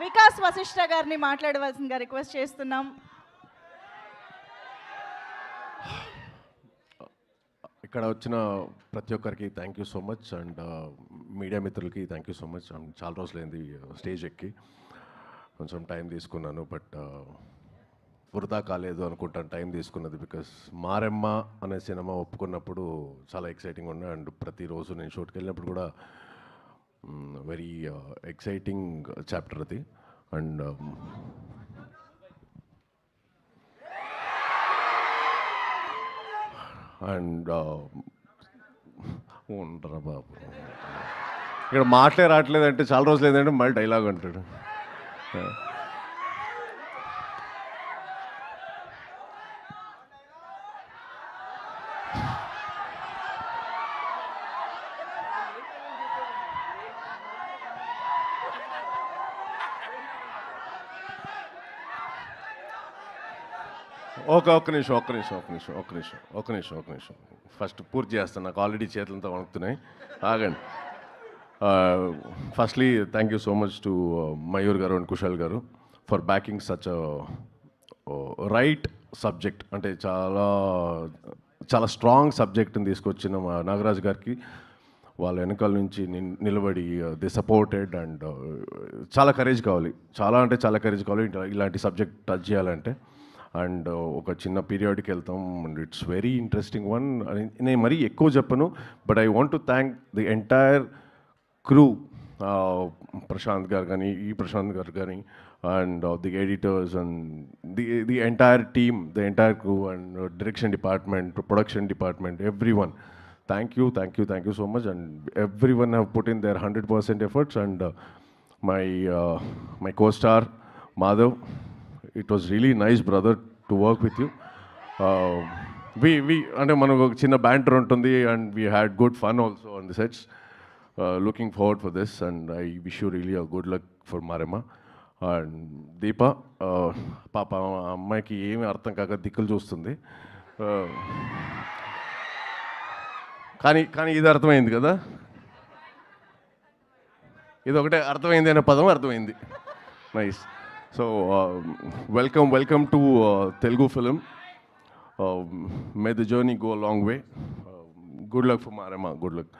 వికాస్ వశిష్ఠ గారిని మాట్లాడవలసిందిగా రిక్వెస్ట్ చేస్తున్నాం. ఇక్కడ వచ్చిన ప్రతి ఒక్కరికి thank you so much and media మిత్రులకి థ్యాంక్ యూ సో మచ్. చాలా రోజులైంది స్టేజ్ ఎక్కి, కొంచెం టైం తీసుకున్నాను, బట్ వృధా కాలేదు అనుకుంటాను టైం తీసుకున్నది. బికాస్ మారెమ్మ అనే సినిమా ఒప్పుకున్నప్పుడు చాలా ఎక్సైటింగ్ ఉండే, అండ్ ప్రతిరోజు నేను షూట్కి వెళ్ళినప్పుడు కూడా వెరీ ఎక్సైటింగ్ చాప్టర్ అది. అండ్ అండ్ ఉండరా బాబు, ఇక్కడ మాటలే రావట్లేదంటే చాలా రోజులు ఏంటంటే మళ్ళీ డైలాగ్ అంటాడు. ఒక్క నిమిషం ఫస్ట్ పూర్తి చేస్తాను. నాకు ఆల్రెడీ చేతులంతా వణుకుతున్నాయి, ఆగండి. Firstly thank you so much to Mayur గారు అండ్ కుశల్ గారు for backing such right subject. అంటే చాలా చాలా స్ట్రాంగ్ సబ్జెక్ట్ని తీసుకొచ్చిన మా నాగరాజ్ గారికి వాళ్ళ వెనకాల నుంచి నిలబడి ది సపోర్టెడ్. అండ్ చాలా కరేజ్ కావాలి, చాలా కరేజ్ కావాలి ఇలాంటి సబ్జెక్ట్ టచ్ చేయాలంటే. అండ్ ఒక చిన్న పీరియాడ్కి వెళ్తాం and it's very interesting one. నేను మరీ ఎక్కువ చెప్పను, but I want to thank the entire crew, Prashanth గారు కానీ, ప్రశాంత్ గారు కానీ, and the editors and the entire team, the entire crew and direction department, production department, every one. Thank you so much, and everyone have put in their 100% efforts. And my co-star Madhav, it was really nice, brother, to work with you. We అంటే మనకు ఒక చిన్న banter ఉంటుంది, and we had good fun also on the sets. Looking forward for this, and I wish you really a good luck for Maremma. And Deepa, పాప అమ్మాయికి ఏమీ అర్థం కాక దిక్కులు చూస్తుంది, కానీ ఇది అర్థమైంది కదా, ఇది ఒకటే అర్థమైంది అనే పదం అర్థమైంది. Nice. So welcome to Telugu film. May the journey go long way. Good luck for Maremma, good luck.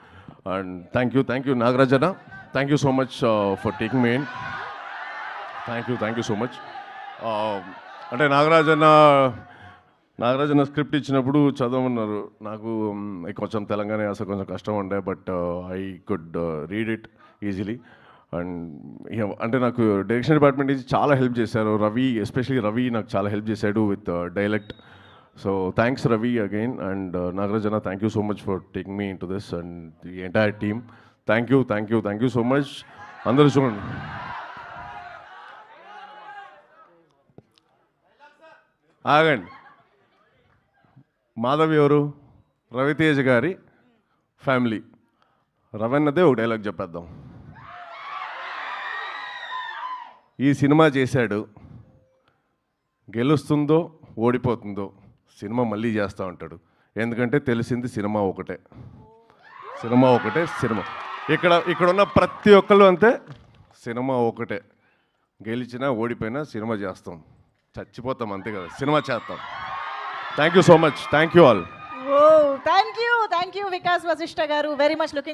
And thank you నాగరాజన్న, thank you so much for taking me in. Thank you so much. అంటే నాగరాజన్న script ఇచ్చినప్పుడు చదవమన్నారు. నాకు కొంచెం తెలంగాణ యాస కొంచెం కష్టం ఉండే, but I could read it easily. And అంటే నాకు డైరెక్షన్ డిపార్ట్మెంట్ నుంచి చాలా హెల్ప్ చేశారు. ఎస్పెషలీ రవి నాకు చాలా హెల్ప్ చేశాడు with dialect. So thanks Ravi again. And నాగరాజన్న, thank you so much for taking me in to this and the entire team. Thank you so much. అందరూ చూడండి. ఆగండి. మాధవ్ ఎవరు? రవితేజ గారి ఫ్యామిలీ. రవన్నదే ఒక డైలాగ్ చెప్పేద్దాం. ఈ సినిమా చేశాడు, గెలుస్తుందో ఓడిపోతుందో సినిమా మళ్ళీ చేస్తూ ఉంటాడు. ఎందుకంటే తెలిసింది సినిమా ఒకటే. ఇక్కడ ఉన్న ప్రతి ఒక్కళ్ళు అంతే, సినిమా ఒకటే. గెలిచినా ఓడిపోయినా సినిమా చేస్తాం, చచ్చిపోతాం అంతే కదా, సినిమా చేస్తాం. Thank you so much. Thank you all. Oh, thank you, Vikas Vasishtha garu. Very much looking